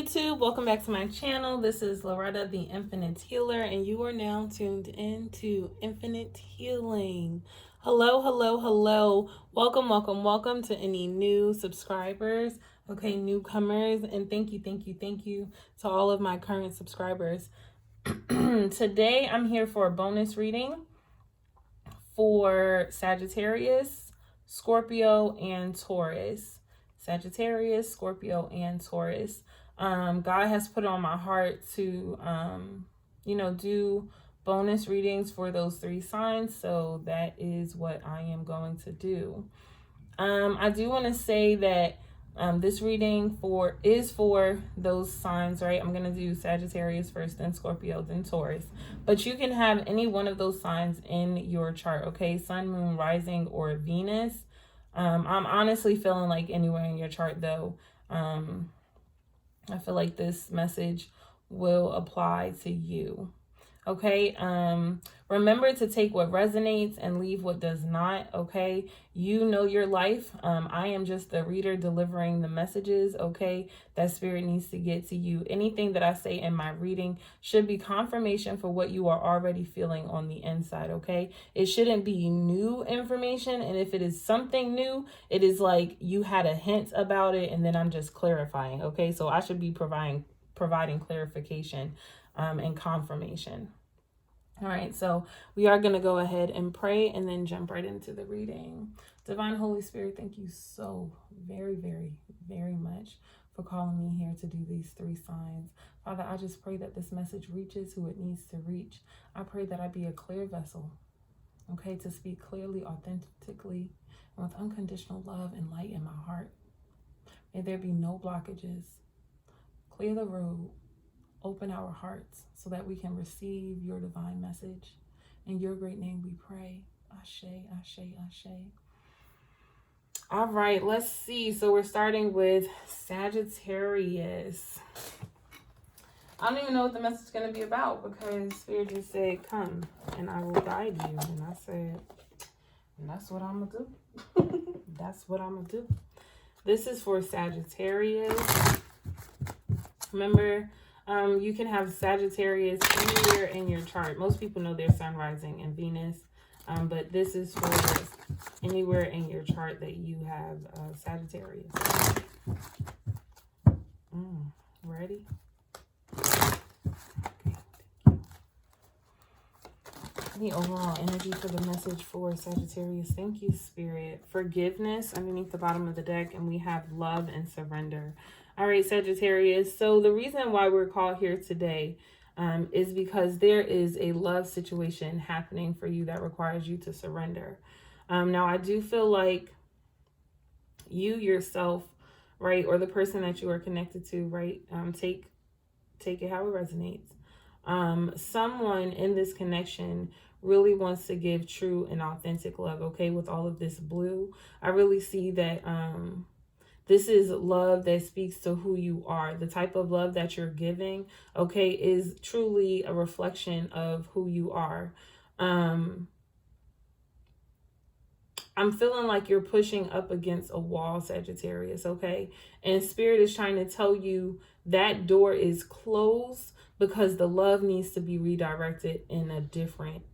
YouTube, welcome back to my channel. This is Loretta, the Infinite Healer, and you are now tuned into Infinite Healing. Hello, hello, hello. Welcome to any new subscribers, okay, newcomers, and thank you to all of my current subscribers. Today, I'm here for a bonus reading for Sagittarius, Scorpio, and Taurus. Sagittarius, Scorpio, and Taurus. God has put it on my heart to, do bonus readings for those three signs. So that is what I am going to do. I do want to say that this reading is for those signs, right? I'm going to do Sagittarius first, then Scorpio, then Taurus. But you can have any one of those signs in your chart, okay? Sun, moon, rising, or Venus. I'm honestly feeling like anywhere in your chart, though. I feel like this message will apply to you. Okay, remember to take what resonates and leave what does not, okay? You know your life. I am just the reader delivering the messages, okay, that spirit needs to get to you. Anything that I say in my reading should be confirmation for what you are already feeling on the inside, okay? It shouldn't be new information, and if it is something new, it is like you had a hint about it, and then I'm just clarifying, okay? So I should be providing clarification and confirmation. All right, so we are going to go ahead and pray and then jump right into the reading. Divine Holy Spirit, thank you so very much for calling me here to do these three signs. Father, I just pray that this message reaches who it needs to reach. I pray that I be a clear vessel, okay, to speak clearly, authentically, and with unconditional love and light in my heart. May there be no blockages. Clear the road. Open our hearts so that we can receive your divine message. In your great name we pray. Ashe, ashe, ashe. All right, let's see. So we're starting with Sagittarius. I don't even know what the message is going to be about because Spirit just said, come and I will guide you. And I said, that's what I'm going to do. That's what I'm going to do. This is for Sagittarius. Remember, you can have Sagittarius anywhere in your chart. Most people know their sun, rising, and Venus. But this is for anywhere in your chart that you have Sagittarius. Ready? Okay, thank you. The overall energy for the message for Sagittarius. Thank you, Spirit. Forgiveness underneath the bottom of the deck. And we have love and surrender. All right, Sagittarius. So the reason why we're called here today is because there is a love situation happening for you that requires you to surrender. Now, I do feel like you yourself, right, or the person that you are connected to, right, take it how it resonates. Someone in this connection really wants to give true and authentic love, okay, with all of this blue. I really see that this is love that speaks to who you are. The type of love that you're giving, okay, is truly a reflection of who you are. I'm feeling like you're pushing up against a wall, Sagittarius, okay? And Spirit is trying to tell you that door is closed because the love needs to be redirected in a different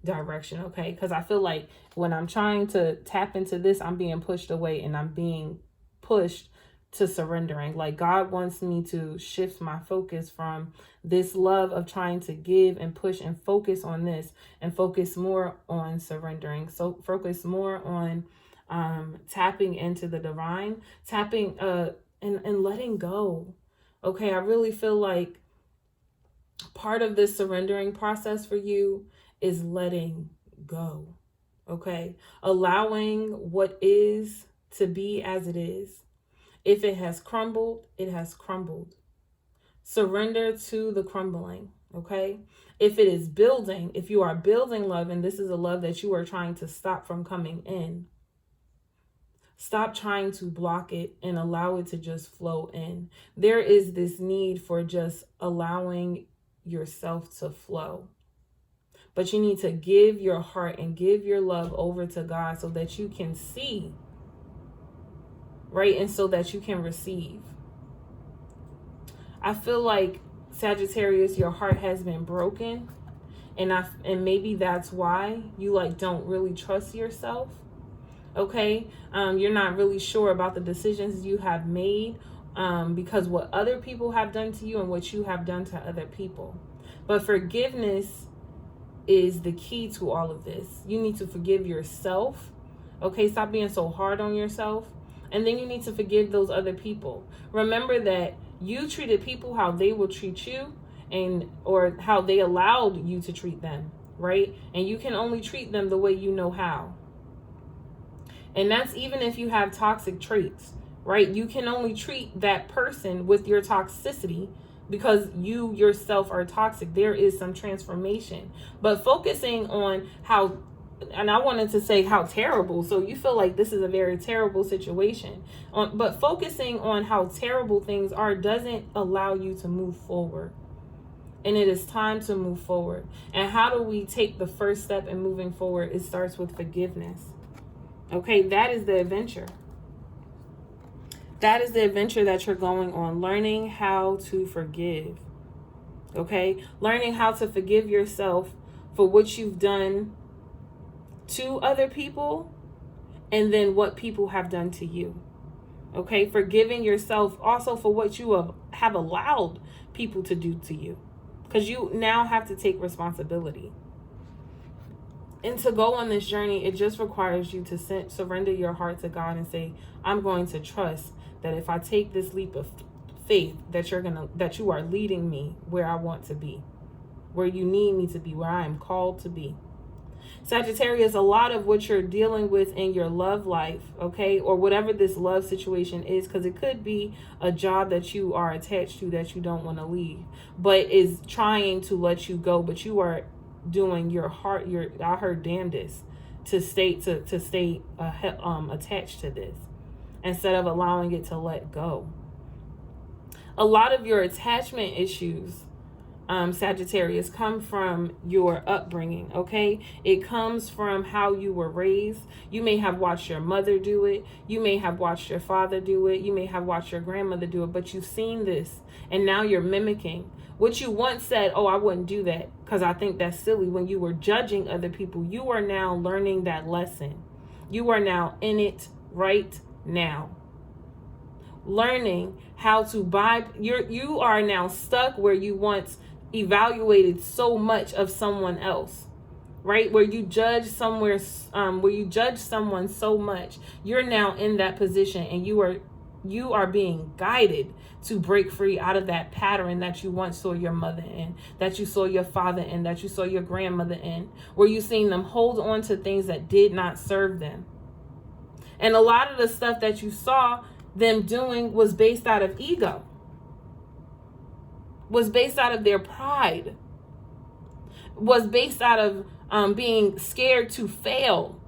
direction, okay? Because I feel like when I'm trying to tap into this, I'm being pushed away and I'm being pushed to surrendering. Like God wants me to shift my focus from this love of trying to give and push and focus on this and focus more on surrendering. So focus more on tapping into the divine, tapping and letting go. Okay, I really feel like part of this surrendering process for you is letting go. Okay, allowing what is to be as it is. If it has crumbled, it has crumbled. Surrender to the crumbling, okay? If it is building, if you are building love, and this is a love that you are trying to stop from coming in, stop trying to block it and allow it to just flow in. There is this need for just allowing yourself to flow. But you need to give your heart and give your love over to God so that you can see, right? And so that you can receive. I feel like, Sagittarius, your heart has been broken. And maybe that's why you like don't really trust yourself. Okay. You're not really sure about the decisions you have made, because what other people have done to you and what you have done to other people. But forgiveness is the key to all of this. You need to forgive yourself. Okay, stop being so hard on yourself. And then you need to forgive those other people. Remember that you treated people how they will treat you, or how they allowed you to treat them, right? And you can only treat them the way you know how. And that's even if you have toxic traits, right? You can only treat that person with your toxicity because you yourself are toxic. There is some transformation. But focusing on how, and I wanted to say how terrible, so you feel like this is a very terrible situation. But focusing on how terrible things are doesn't allow you to move forward. And it is time to move forward. And how do we take the first step in moving forward? It starts with forgiveness. Okay, that is the adventure. That is the adventure that you're going on. Learning how to forgive. Okay, learning how to forgive yourself for what you've done to other people, and then what people have done to you. Okay, forgiving yourself also for what you have allowed people to do to you, because you now have to take responsibility. And to go on this journey, it just requires you to surrender your heart to God and say, I'm going to trust that if I take this leap of faith, that you are leading me where I want to be, where you need me to be, where I am called to be. Sagittarius, a lot of what you're dealing with in your love life, okay, or whatever this love situation is, because it could be a job that you are attached to that you don't want to leave, but is trying to let you go, but you are doing your heart, I heard damnedest to stay attached to this instead of allowing it to let go. A lot of your attachment issues, Sagittarius, come from your upbringing, okay? It comes from how you were raised. You may have watched your mother do it. You may have watched your father do it. You may have watched your grandmother do it, but you've seen this and now you're mimicking. What you once said, oh, I wouldn't do that because I think that's silly. When you were judging other people, you are now learning that lesson. You are now in it right now. Learning how to you are now stuck where you once evaluated so much of someone else, right? Where you judge someone so much. You're now in that position, and you are being guided to break free out of that pattern that you once saw your mother in, that you saw your father in, that you saw your grandmother in, where you seen them hold on to things that did not serve them. And a lot of the stuff that you saw them doing was based out of ego, was based out of their pride, was based out of being scared to fail,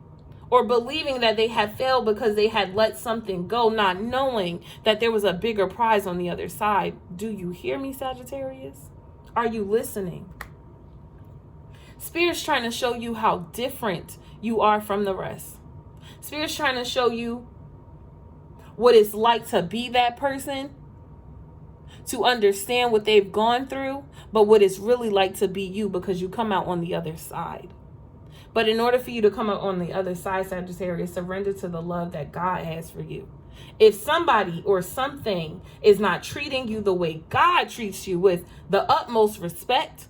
or believing that they had failed because they had let something go, not knowing that there was a bigger prize on the other side. Do you hear me, Sagittarius? Are you listening? Spirit's trying to show you how different you are from the rest. Spirit's trying to show you what it's like to be that person, to understand what they've gone through, but what it's really like to be you, because you come out on the other side. But in order for you to come out on the other side, Sagittarius, surrender to the love that God has for you. If somebody or something is not treating you the way God treats you, with the utmost respect,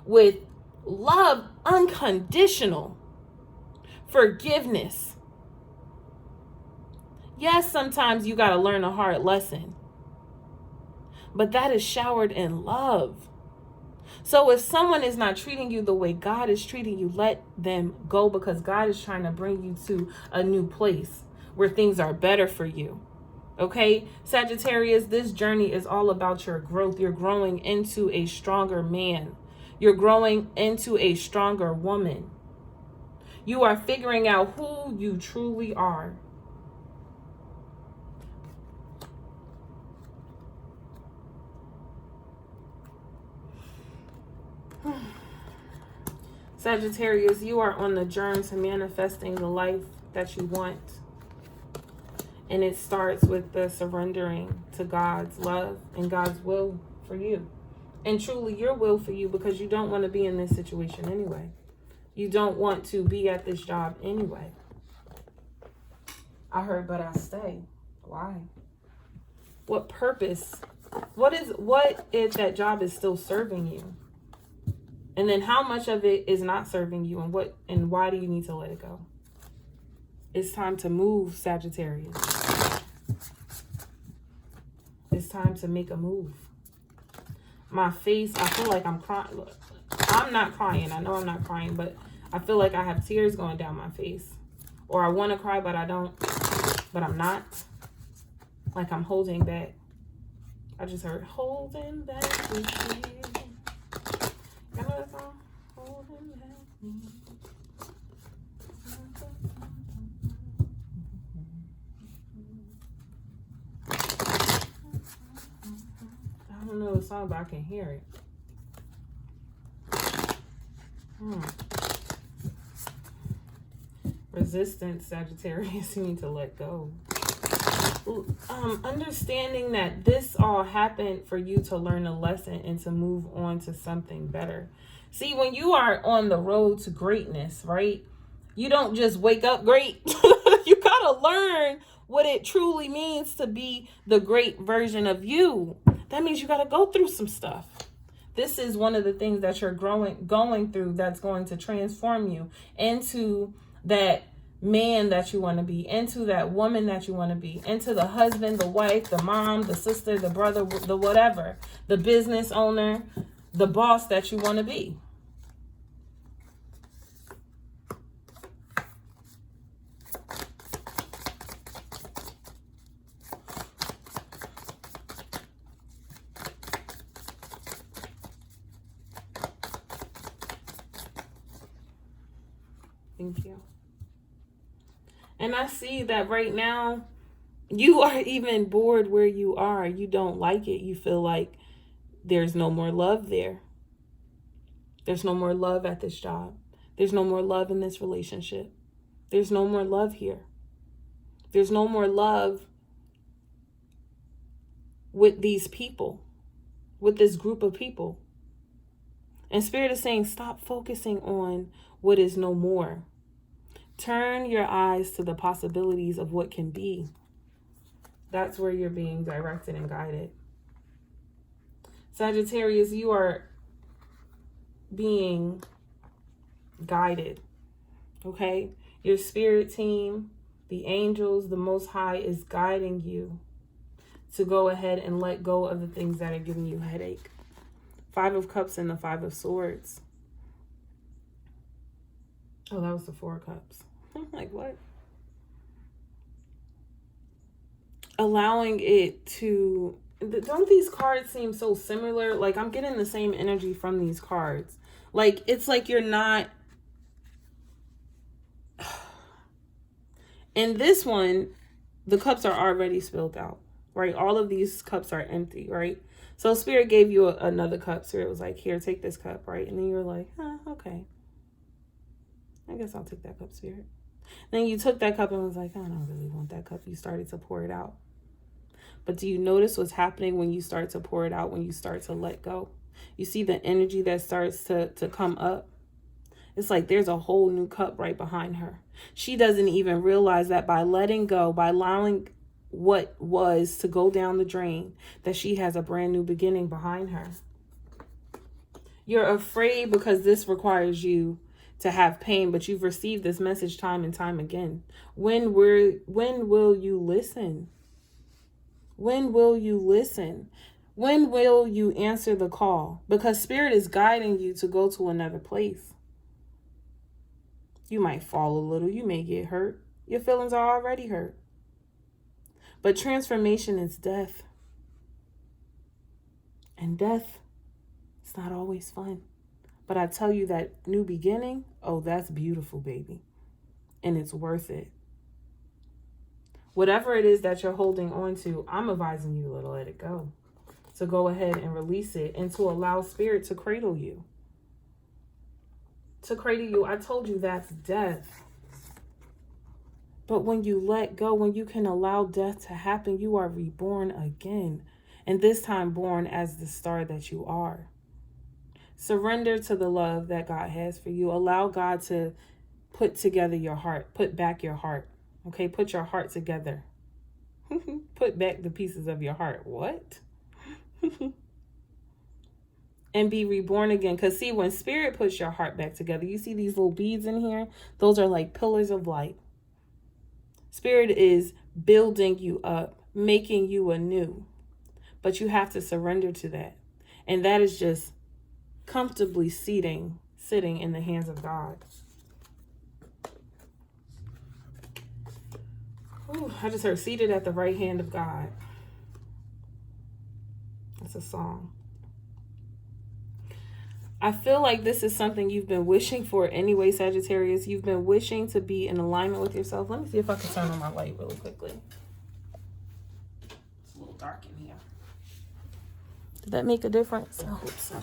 with love, unconditional forgiveness. Yes, sometimes you got to learn a hard lesson, but that is showered in love. So if someone is not treating you the way God is treating you, let them go, because God is trying to bring you to a new place where things are better for you. Okay, Sagittarius, this journey is all about your growth. You're growing into a stronger man. You're growing into a stronger woman. You are figuring out who you truly are. Sagittarius, you are on the journey to manifesting the life that you want. And it starts with the surrendering to God's love and God's will for you. And truly your will for you, because you don't want to be in this situation anyway. You don't want to be at this job anyway. I heard, but I stay. Why? What purpose? What if that job is still serving you? And then how much of it is not serving you, and why do you need to let it go? It's time to move, Sagittarius. It's time to make a move. My face, I feel like I'm crying. Look, I'm not crying. I know I'm not crying, but I feel like I have tears going down my face. Or I want to cry, but I don't. But I'm not. Like I'm holding back. I just heard holding back with you. You know that song? Holding back with you. I don't know the song, but I can hear it. Resistance, Sagittarius, you need to let go. Understanding that this all happened for you to learn a lesson and to move on to something better. See, when you are on the road to greatness, right? You don't just wake up great. You gotta learn what it truly means to be the great version of you. That means you gotta go through some stuff. This is one of the things that you're going through that's going to transform you into that man that you want to be, into that woman that you want to be, into the husband, the wife, the mom, the sister, the brother, the whatever, the business owner, the boss that you want to be. Thank you. And I see that right now, you are even bored where you are. You don't like it. You feel like there's no more love there. There's no more love at this job. There's no more love in this relationship. There's no more love here. There's no more love with these people, with this group of people. And Spirit is saying, stop focusing on what is no more. Turn your eyes to the possibilities of what can be. That's where you're being directed and guided. Sagittarius, you are being guided. Okay? Your spirit team, the angels, the Most High is guiding you to go ahead and let go of the things that are giving you headache. 5 of Cups and the 5 of Swords. Oh, that was the 4 of Cups. I'm like, what? Allowing it to... Don't these cards seem so similar? Like, I'm getting the same energy from these cards. Like, it's like you're not... In this one, the cups are already spilled out, right? All of these cups are empty, right? So Spirit gave you another cup. Spirit was like, here, take this cup, right? And then you were like, okay. I guess I'll take that cup, Spirit. Then you took that cup and was like, I don't really want that cup. You started to pour it out. But do you notice what's happening when you start to pour it out, when you start to let go? You see the energy that starts to come up? It's like there's a whole new cup right behind her. She doesn't even realize that by letting go, by allowing what was to go down the drain, that she has a brand new beginning behind her. You're afraid because this requires you to have pain, but you've received this message time and time again. When will you listen? When will you listen? When will you answer the call? Because Spirit is guiding you to go to another place. You might fall a little. You may get hurt. Your feelings are already hurt. But transformation is death. And death, it's not always fun. But I tell you that new beginning, oh, that's beautiful, baby. And it's worth it. Whatever it is that you're holding on to, I'm advising you to let it go. To go ahead and release it and to allow Spirit to cradle you. To cradle you, I told you that's death. But when you let go, when you can allow death to happen, you are reborn again. And this time born as the star that you are. Surrender to the love that God has for you. Allow God to put together your heart. Put back your heart. Okay, put your heart together. Put back the pieces of your heart. What? And be reborn again. Because see, when spirit puts your heart back together, you see these little beads in here? Those are like pillars of light. Spirit is building you up, making you anew. But you have to surrender to that. And that is just comfortably sitting in the hands of God. Ooh, I just heard seated at the right hand of God. That's a song. I feel like this is something you've been wishing for anyway, Sagittarius. You've been wishing to be in alignment with yourself. Let me see if I can turn on my light really quickly. It's a little dark in here. Did that make a difference? I hope so.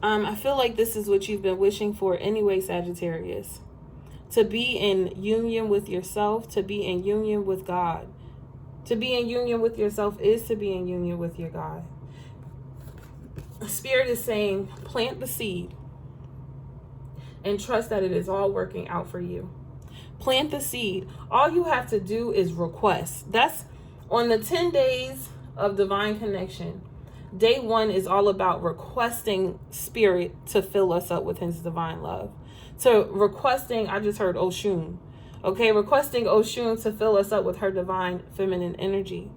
I feel like this is what you've been wishing for anyway, Sagittarius. To be in union with yourself, to be in union with God. To be in union with yourself is to be in union with your God. Spirit is saying, plant the seed and trust that it is all working out for you. Plant the seed. All you have to do is request. That's on the 10 days of divine connection. Day 1 is all about requesting spirit to fill us up with his divine love. So requesting, I just heard Oshun. Okay, requesting Oshun to fill us up with her divine feminine energy.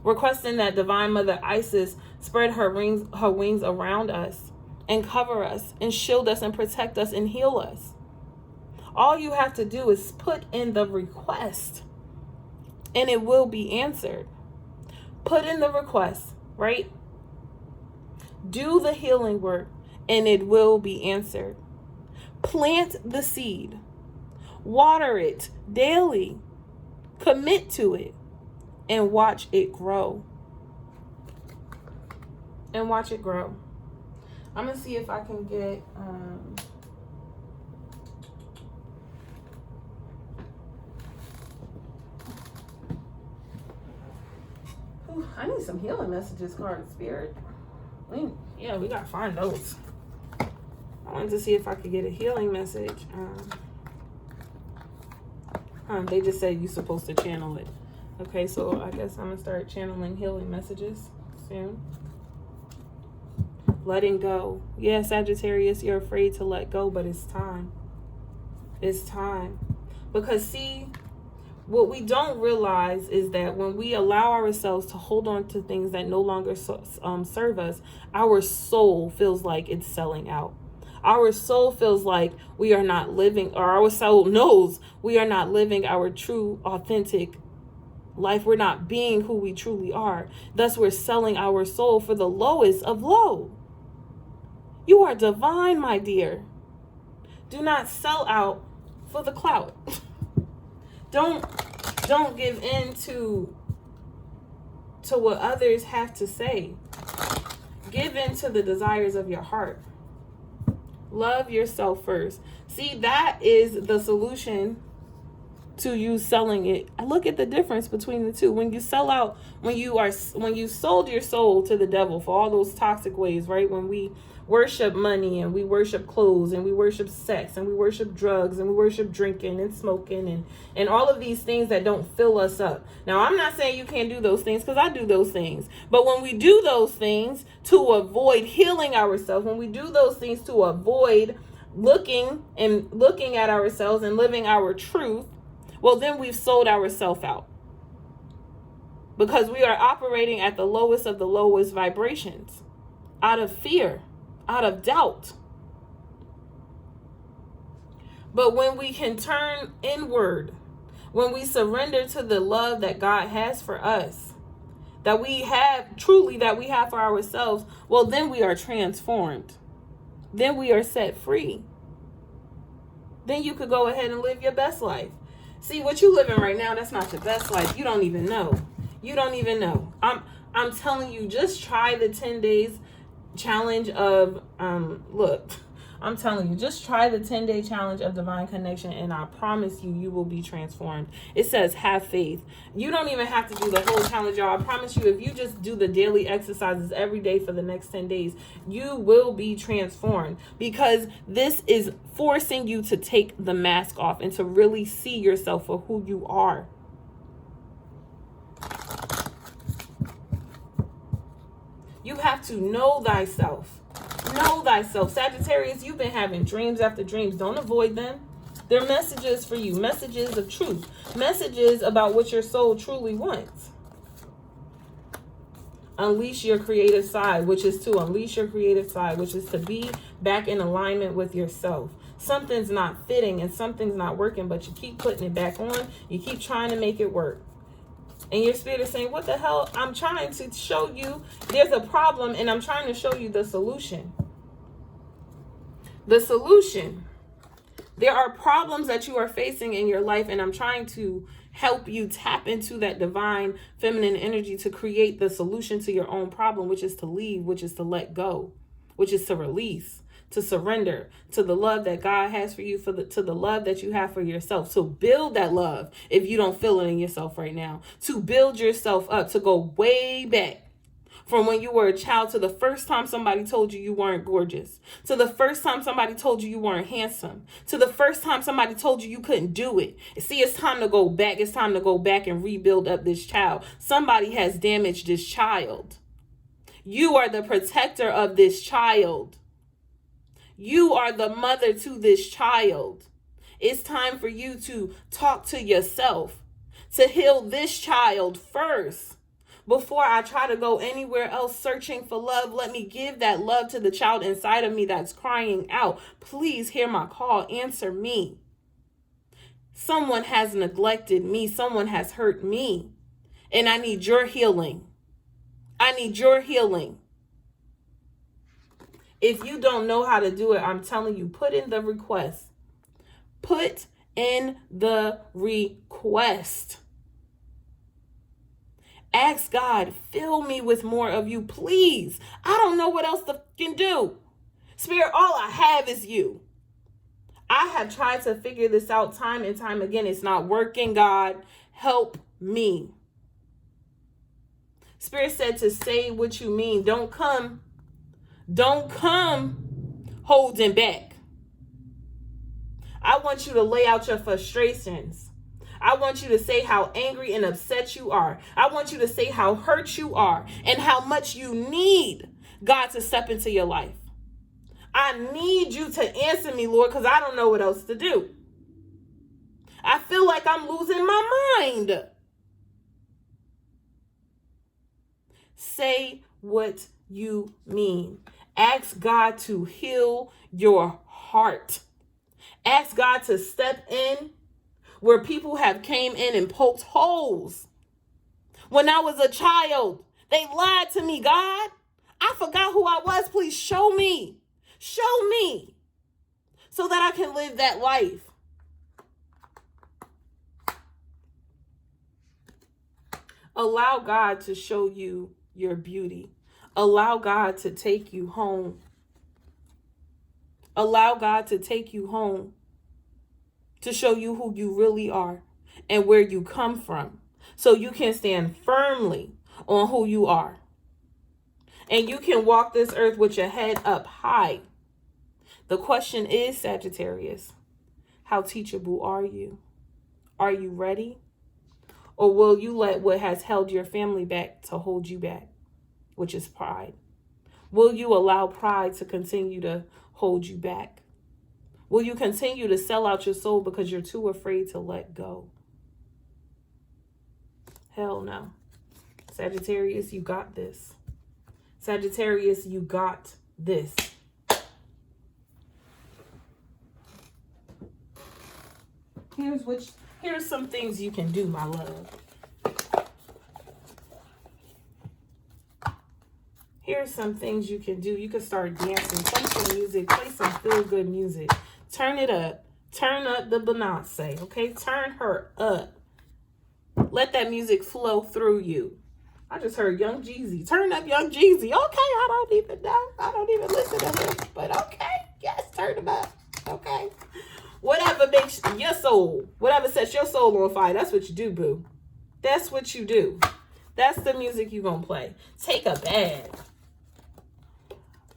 Requesting that divine mother Isis spread her wings around us and cover us and shield us and protect us and heal us. All you have to do is put in the request and it will be answered. Put in the request, right? Do the healing work and it will be answered. Plant the seed. Water it daily. Commit to it. And watch it grow. And watch it grow. I'm going to see if I can get... I need some healing messages, card spirit. We got to find those. I wanted to see if I could get a healing message. They just said you're supposed to channel it. Okay, so I guess I'm going to start channeling healing messages soon. Letting go. Yeah, Sagittarius, you're afraid to let go, but it's time. It's time. Because see, what we don't realize is that when we allow ourselves to hold on to things that no longer serve us, our soul feels like it's selling out. Our soul feels like we are not living, or our soul knows we are not living our true, authentic life. We're not being who we truly are. Thus, we're selling our soul for the lowest of low. You are divine, my dear. Do not sell out for the clout. Don't give in to what others have to say. Give in to the desires of your heart. Love yourself first. See, that is the solution to you selling it. Look at the difference between the two. When you sell out, when you sold your soul to the devil for all those toxic ways, right? When we worship money and we worship clothes and we worship sex and we worship drugs and we worship drinking and smoking and all of these things that don't fill us up. Now, I'm not saying you can't do those things, because I do those things. But when we do those things to avoid healing ourselves, when we do those things to avoid looking at ourselves and living our truth, well, then we've sold ourselves out. Because we are operating at the lowest of the lowest vibrations, out of fear, out of doubt. But when we can turn inward, when we surrender to the love that God has for us, that we have for ourselves, well, then we are transformed. Then we are set free. Then you could go ahead and live your best life. See, what you living right now, that's not your best life. You don't even know. You don't even know. I'm telling you, just try the 10 days challenge of, look, I'm telling you, just try the 10-day challenge of divine connection, and I promise you, you will be transformed. It says have faith. You don't even have to do the whole challenge, y'all. I promise you, if you just do the daily exercises every day for the next 10 days, you will be transformed, because this is forcing you to take the mask off and to really see yourself for who you are. You have to know thyself. Know thyself. Sagittarius, you've been having dreams after dreams. Don't avoid them. They're messages for you. Messages of truth. Messages about what your soul truly wants. Unleash your creative side, which is to unleash your creative side, which is to be back in alignment with yourself. Something's not fitting and something's not working, but you keep putting it back on. You keep trying to make it work. And your spirit is saying, what the hell? I'm trying to show you there's a problem, and I'm trying to show you the solution. The solution. There are problems that you are facing in your life, and I'm trying to help you tap into that divine feminine energy to create the solution to your own problem, which is to leave, which is to let go, which is to release, to surrender to the love that God has for you, to the love that you have for yourself, to build that love if you don't feel it in yourself right now, to build yourself up, to go way back from when you were a child to the first time somebody told you you weren't gorgeous, to the first time somebody told you you weren't handsome, to the first time somebody told you you couldn't do it. See, it's time to go back. It's time to go back and rebuild up this child. Somebody has damaged this child. You are the protector of this child. You are the mother to this child. It's time for you to talk to yourself, to heal this child first. Before I try to go anywhere else searching for love, let me give that love to the child inside of me that's crying out. Please hear my call. Answer me. Someone has neglected me. Someone has hurt me. And I need your healing. I need your healing. If you don't know how to do it, I'm telling you, put in the request. Put in the request. Ask God, fill me with more of you, please. I don't know what else to do. Spirit, all I have is you. I have tried to figure this out time and time again. It's not working, God. Help me. Spirit said to say what you mean. Don't come holding back. I want you to lay out your frustrations. I want you to say how angry and upset you are. I want you to say how hurt you are and how much you need God to step into your life. I need you to answer me, Lord, because I don't know what else to do. I feel like I'm losing my mind. Say what you mean. Ask God to heal your heart. Ask God to step in where people have came in and poked holes. When I was a child, they lied to me, God. I forgot who I was. Please show me. Show me so that I can live that life. Allow God to show you your beauty. Allow God to take you home. Allow God to take you home to show you who you really are and where you come from, so you can stand firmly on who you are. And you can walk this earth with your head up high. The question is, Sagittarius, how teachable are you? Are you ready? Or will you let what has held your family back to hold you back, which is pride? Will you allow pride to continue to hold you back? Will you continue to sell out your soul because you're too afraid to let go? Hell no. Sagittarius, you got this. Sagittarius, you got this. Here's some things you can do, my love. Here's some things you can do. You can start dancing, play some music, play some feel-good music. Turn it up. Turn up the Beyonce, okay? Turn her up. Let that music flow through you. I just heard Young Jeezy. Turn up Young Jeezy. Okay, I don't even know. I don't even listen to him, but okay. Yes, turn them up. Okay. Whatever makes your soul, whatever sets your soul on fire, that's what you do, boo. That's what you do. That's the music you're going to play. Take a bath.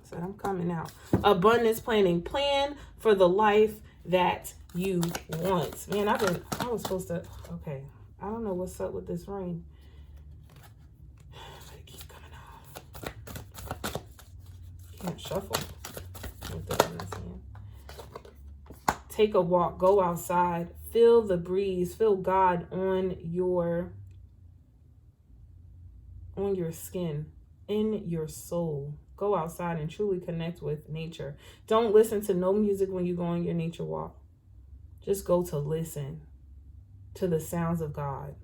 So I'm coming out. Abundance planning. Plan for the life that you want. Man, I was supposed to, okay. I don't know what's up with this ring. But it keeps coming off. Can't shuffle with it in this hand. Take a walk. Go outside. Feel the breeze. Feel God on your skin, in your soul. Go outside and truly connect with nature. Don't listen to no music when you go on your nature walk. Just go to listen to the sounds of God.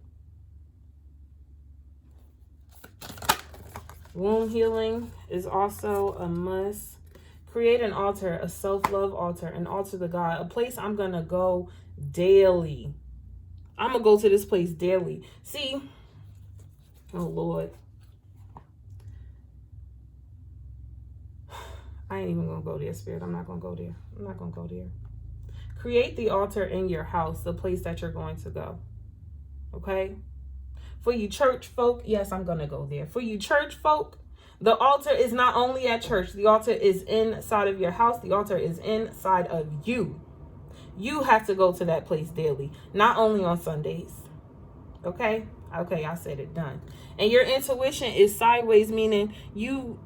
Womb healing is also a must. Create an altar, a self-love altar, an altar to God, a place I'm going to go daily. I'm going to go to this place daily. See, oh Lord. I ain't even going to go there, Spirit. I'm not going to go there. I'm not going to go there. Create the altar in your house, the place that you're going to go. Okay? For you church folk, yes, I'm going to go there. For you church folk, the altar is not only at church. The altar is inside of your house. The altar is inside of you. You have to go to that place daily, not only on Sundays. Okay? Okay, I said it, done. And your intuition is sideways, meaning you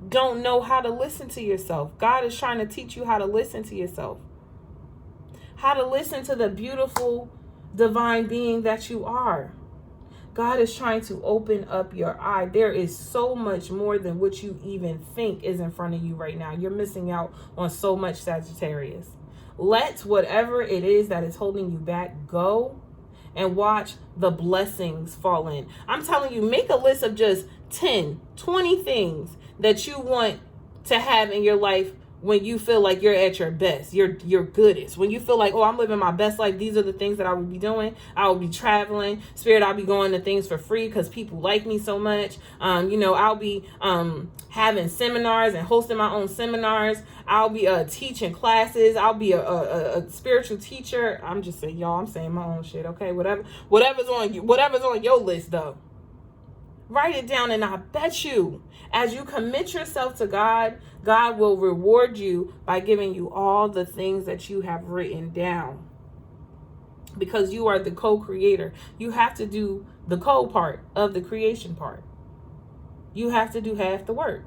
don't know how to listen to yourself. God is trying to teach you how to listen to yourself. How to listen to the beautiful divine being that you are. God is trying to open up your eye. There is so much more than what you even think is in front of you right now. You're missing out on so much, Sagittarius. Let whatever it is that is holding you back go and watch the blessings fall in. I'm telling you, make a list of just 10, 20 things that you want to have in your life when you feel like you're at your best, your goodest. When you feel like, oh, I'm living my best life. These are the things that I would be doing. I will be traveling. Spirit, I'll be going to things for free because people like me so much. I'll be having seminars and hosting my own seminars. I'll be teaching classes. I'll be a spiritual teacher. I'm just saying, y'all, I'm saying my own shit. Okay, whatever's on your list though. Write it down, and I bet you, as you commit yourself to God, God will reward you by giving you all the things that you have written down. Because you are the co-creator. You have to do the co-part of the creation part. You have to do half the work.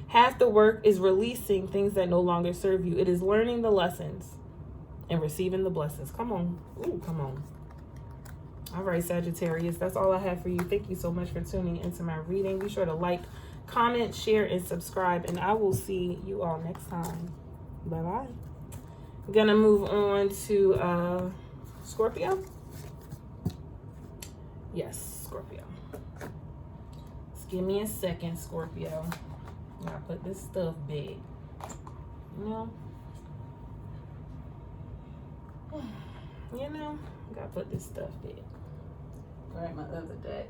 Half the work is releasing things that no longer serve you. It is learning the lessons and receiving the blessings. Come on. Ooh, come on. All right, Sagittarius, that's all I have for you. Thank you so much for tuning into my reading. Be sure to like, comment, share, and subscribe, and I will see you all next time. Bye-bye. I'm going to move on to Scorpio. Yes, Scorpio. Just give me a second, Scorpio. I gotta put this stuff big. Gotta put this stuff big. Grab my other deck.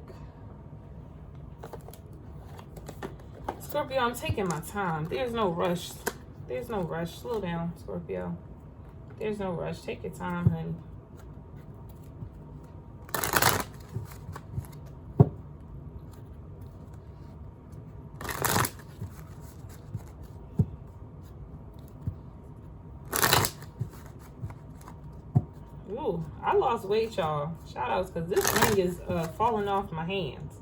Scorpio, I'm taking my time. There's no rush. There's no rush. Slow down, Scorpio. There's no rush. Take your time, honey. Ooh, I lost weight, y'all. Shout outs, because this ring is falling off my hands.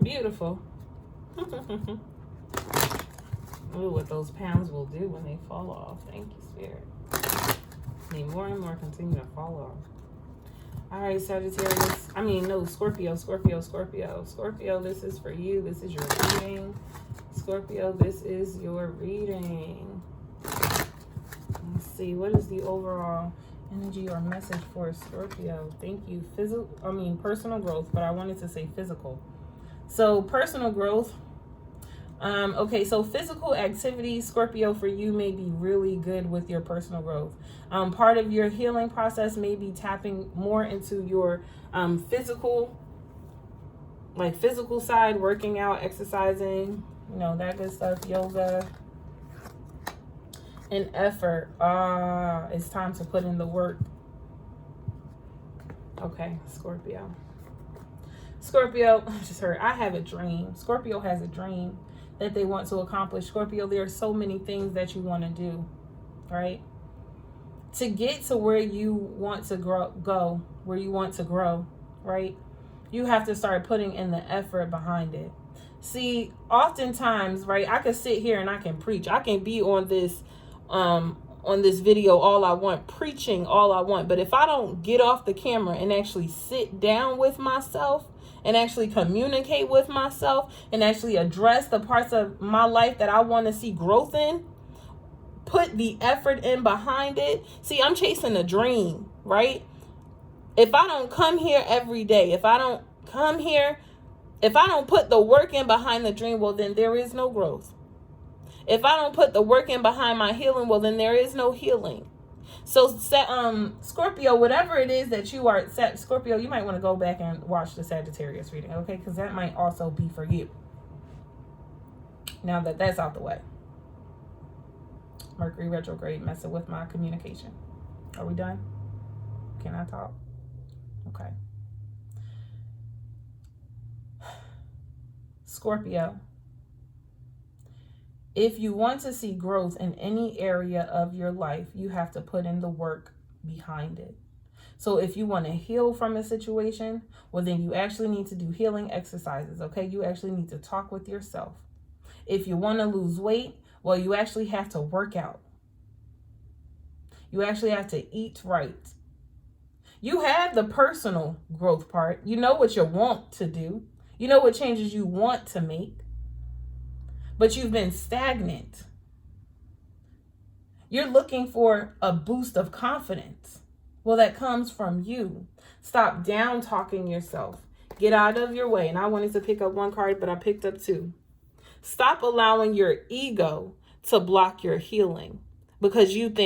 Beautiful. Ooh, what those pounds will do when they fall off. Thank you, Spirit. Need more and more continue to fall off. All right, Sagittarius. Scorpio. Scorpio, this is for you. This is your reading. Scorpio, this is your reading. Let's see. What is the overall energy or message for Scorpio? Thank you. Personal growth, but I wanted to say physical. So personal growth. So physical activity, Scorpio, for you may be really good with your personal growth. Part of your healing process may be tapping more into your physical side, working out, exercising, that good stuff, yoga. and effort. It's time to put in the work. Okay, Scorpio. Scorpio, I just heard, I have a dream. Scorpio has a dream that they want to accomplish. Scorpio, there are so many things that you want to do, right? To get to where you want to go, where you want to grow, right? You have to start putting in the effort behind it. See, oftentimes, right, I could sit here and I can preach. I can be on this video all I want, preaching all I want. But if I don't get off the camera and actually sit down with myself and actually communicate with myself and actually address the parts of my life that I want to see growth in, put the effort in behind it. See, I'm chasing a dream, right? If I don't come here every day, if I don't put the work in behind the dream, well, then there is no growth. If I don't put the work in behind my healing, well, then there is no healing. So, Scorpio, whatever it is that you are, Scorpio, you might want to go back and watch the Sagittarius reading, okay? Because that might also be for you. Now that that's out the way. Mercury retrograde messing with my communication. Are we done? Can I talk? Okay. Scorpio, if you want to see growth in any area of your life, you have to put in the work behind it. So if you want to heal from a situation, well, then you actually need to do healing exercises, okay? You actually need to talk with yourself. If you want to lose weight, well, you actually have to work out. You actually have to eat right. You have the personal growth part. You know what you want to do. You know what changes you want to make. But you've been stagnant. You're looking for a boost of confidence. Well, that comes from you. Stop down talking yourself. Get out of your way. And I wanted to pick up one card, but I picked up two. Stop allowing your ego to block your healing because you think